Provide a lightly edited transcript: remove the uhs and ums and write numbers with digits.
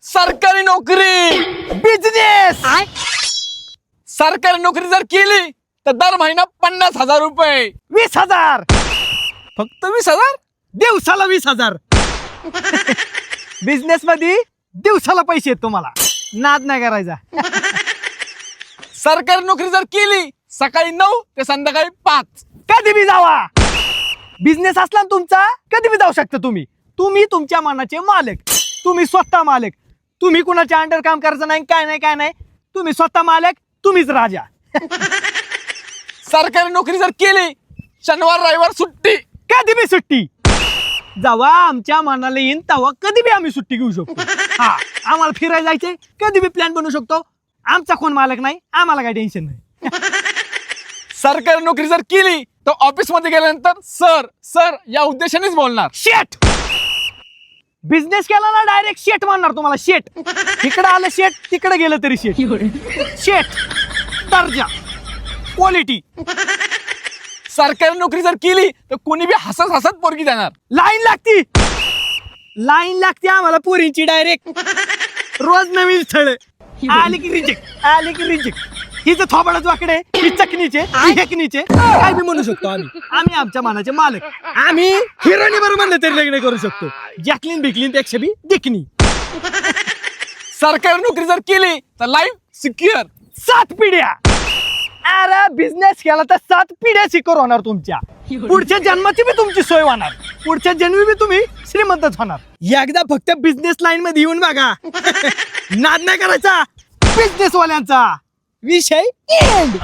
सरकारी नोकरी, बिझनेस, सरकारी नोकरी जर केली तर दर महिना 50,000 रुपये. 20,000 फक्त 20,000. दिवसाला 20,000. बिझनेस मध्ये दिवसाला पैसे आहेत तुम्हाला, नाद नाही करायचा. सरकारी नोकरी जर केली सकाळी 9 ते संध्याकाळी 5. कधी बी जावा. बिझनेस असला ना तुमचा, कधी बी जाऊ शकता तुम्ही. तुम्ही तुमच्या मनाचे मालक, तुम्ही स्वतः मालक. तुम्ही कुणाच्या अंडर काम करायचं नाही, काय नाही. तुम्ही स्वतः मालक, तुम्हीच राजा. सरकारी नोकरी जर केली शनिवार रविवार सुट्टी. कधी बी सुट्टी. जेव्हा आमच्या मनाला येईन तेव्हा कधी बी आम्ही सुट्टी घेऊ शकतो. हा, आम्हाला फिरायला जायचंय, कधी बी प्लॅन बनवू शकतो. आमचा कोण मालक नाही, आम्हाला काही टेन्शन नाही. सरकारी नोकरी जर केली तर ऑफिस मध्ये गेल्यानंतर सर सर या उद्देशानेच बोलणार. शेट. बिझनेस केला ना डायरेक्ट शेट म्हणणार तुम्हाला. शेट इकडे आलं शेट, तिकडे गेलं तरी शेट. शेट, दर्जा, क्वालिटी. सरकारी नोकरी जर केली तर कोणी बी हसत हसत पोरगी देणार. लाईन लागती आम्हाला पोरींची डायरेक्ट. रोज नवीन स्थळ. आली की रिजेक्ट. हिचं थोबाडच वाकडे, ही चकनीचे, ही हेकनीचे, काय बी म्हणू शकतो आम्ही आमच्या मनाचे मालक. आम्ही हिरोनी बरोबर म्हणलं तरी लग्न करू शकतो. जॅकलीन बिकलीन पेक्षा बी दिकनी. सरकारी नोकरी जर केली तर लाईफ सिक्युअर. 7 पिढ्या. अरे बिझनेस केला तर 7 पिढ्या सिक्युअर होणार तुमच्या. पुढच्या जन्माची बी तुमची सोय होणार. पुढच्या जन्मी बी तुम्ही श्रीमंतच होणार. एकदा फक्त बिझनेस लाईन मध्ये येऊन बघा. नाद नाही करायचा बिझनेस वाल्यांचा. विषय एंड.